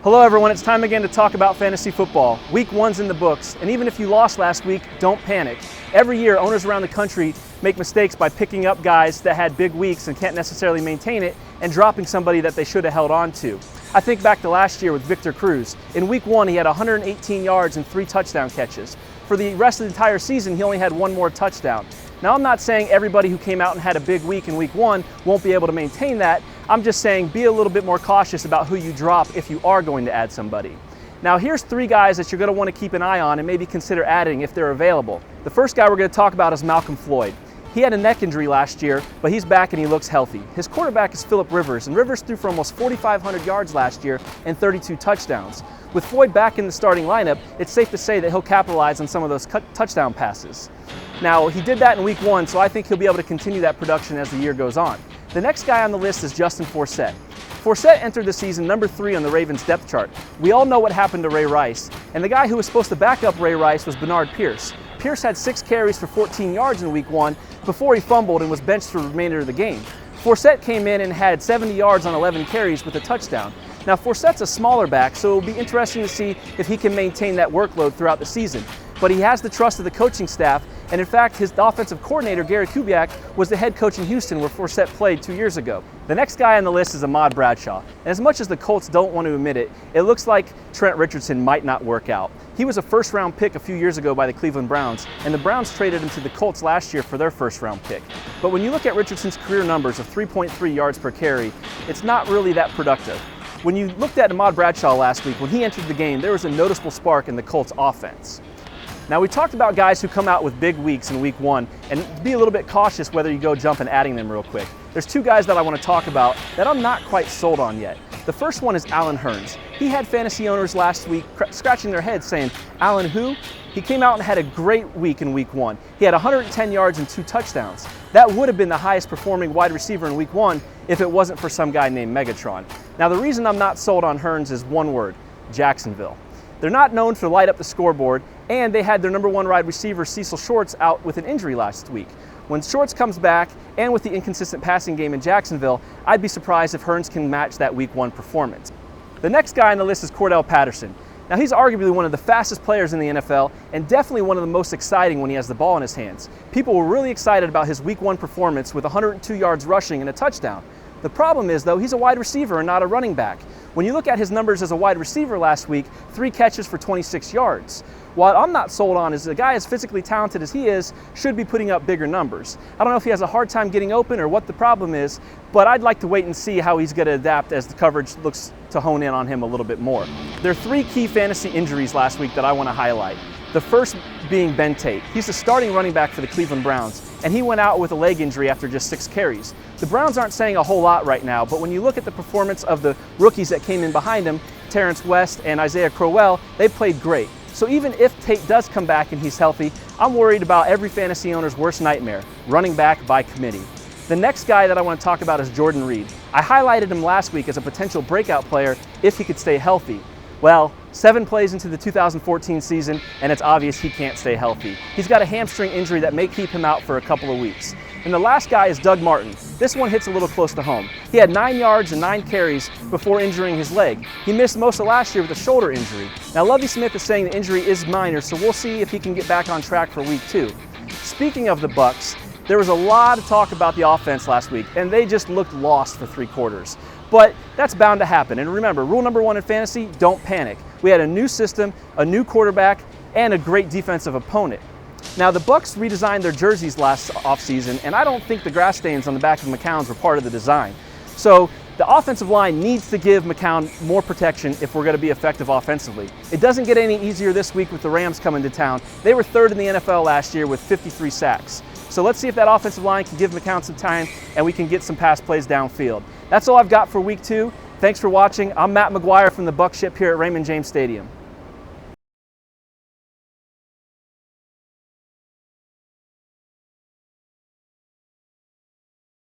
Hello everyone, it's time again to talk about fantasy football. Week 1's in the books, and even if you lost last week, don't panic. Every year, owners around the country make mistakes by picking up guys that had big weeks and can't necessarily maintain it, and dropping somebody that they should have held on to. I think back to last year with Victor Cruz. In week 1, he had 118 yards and 3 touchdown catches. For the rest of the entire season, he only had 1 more touchdown. Now, I'm not saying everybody who came out and had a big week in week 1 won't be able to maintain that. I'm just saying be a little bit more cautious about who you drop if you are going to add somebody. Now, here's 3 guys that you're going to want to keep an eye on and maybe consider adding if they're available. The first guy we're going to talk about is Malcolm Floyd. He had a neck injury last year, but he's back and he looks healthy. His quarterback is Philip Rivers, and Rivers threw for almost 4,500 yards last year and 32 touchdowns. With Floyd back in the starting lineup, it's safe to say that he'll capitalize on some of those touchdown passes. Now, he did that in week 1, so I think he'll be able to continue that production as the year goes on. The next guy on the list is Justin Forsett. Forsett entered the season number 3 on the Ravens depth chart. We all know what happened to Ray Rice, and the guy who was supposed to back up Ray Rice was Bernard Pierce. Pierce had 6 carries for 14 yards in week 1 before he fumbled and was benched for the remainder of the game. Forsett came in and had 70 yards on 11 carries with a touchdown. Now, Forsett's a smaller back, so it'll be interesting to see if he can maintain that workload throughout the season. But he has the trust of the coaching staff, and in fact, his offensive coordinator, Gary Kubiak, was the head coach in Houston where Forsett played 2 years ago. The next guy on the list is Ahmad Bradshaw, and as much as the Colts don't want to admit it, it looks like Trent Richardson might not work out. He was a first-round pick a few years ago by the Cleveland Browns, and the Browns traded him to the Colts last year for their first-round pick. But when you look at Richardson's career numbers of 3.3 yards per carry, it's not really that productive. When you looked at Ahmad Bradshaw last week, when he entered the game, there was a noticeable spark in the Colts offense. Now, we talked about guys who come out with big weeks in week 1, and be a little bit cautious whether you go jump and adding them real quick. There's 2 guys that I want to talk about that I'm not quite sold on yet. The first one is Allen Hurns. He had fantasy owners last week scratching their heads saying, Allen who? He came out and had a great week in week 1. He had 110 yards and 2 touchdowns. That would have been the highest performing wide receiver in week 1 if it wasn't for some guy named Megatron. Now, the reason I'm not sold on Hurns is one word: Jacksonville. They're not known to light up the scoreboard, and they had their number 1 wide receiver, Cecil Shorts, out with an injury last week. When Shorts comes back, and with the inconsistent passing game in Jacksonville, I'd be surprised if Hurns can match that week 1 performance. The next guy on the list is Cordell Patterson. Now, he's arguably one of the fastest players in the NFL, and definitely one of the most exciting when he has the ball in his hands. People were really excited about his week 1 performance with 102 yards rushing and a touchdown. The problem is, though, he's a wide receiver and not a running back. When you look at his numbers as a wide receiver last week, 3 catches for 26 yards. What I'm not sold on is a guy as physically talented as he is should be putting up bigger numbers. I don't know if he has a hard time getting open or what the problem is, but I'd like to wait and see how he's going to adapt as the coverage looks to hone in on him a little bit more. There are 3 key fantasy injuries last week that I want to highlight. The first being Ben Tate. He's the starting running back for the Cleveland Browns, and he went out with a leg injury after just 6 carries. The Browns aren't saying a whole lot right now, but when you look at the performance of the rookies that came in behind him, Terrence West and Isaiah Crowell, they played great. So even if Tate does come back and he's healthy, I'm worried about every fantasy owner's worst nightmare: running back by committee. The next guy that I want to talk about is Jordan Reed. I highlighted him last week as a potential breakout player if he could stay healthy. Well, 7 plays into the 2014 season, and it's obvious he can't stay healthy. He's got a hamstring injury that may keep him out for a couple of weeks. And the last guy is Doug Martin. This one hits a little close to home. He had 9 yards and 9 carries before injuring his leg. He missed most of last year with a shoulder injury. Now, Lovie Smith is saying the injury is minor, so we'll see if he can get back on track for week 2. Speaking of the Bucs, there was a lot of talk about the offense last week, and they just looked lost for 3 quarters. But that's bound to happen. And remember, rule number 1 in fantasy: don't panic. We had a new system, a new quarterback, and a great defensive opponent. Now, the Bucs redesigned their jerseys last offseason, and I don't think the grass stains on the back of McCown's were part of the design. So the offensive line needs to give McCown more protection if we're going to be effective offensively. It doesn't get any easier this week with the Rams coming to town. They were 3rd in the NFL last year with 53 sacks. So let's see if that offensive line can give McCown some time and we can get some pass plays downfield. That's all I've got for week 2. Thanks for watching. I'm Matt McGuire from the Buck Ship here at Raymond James Stadium.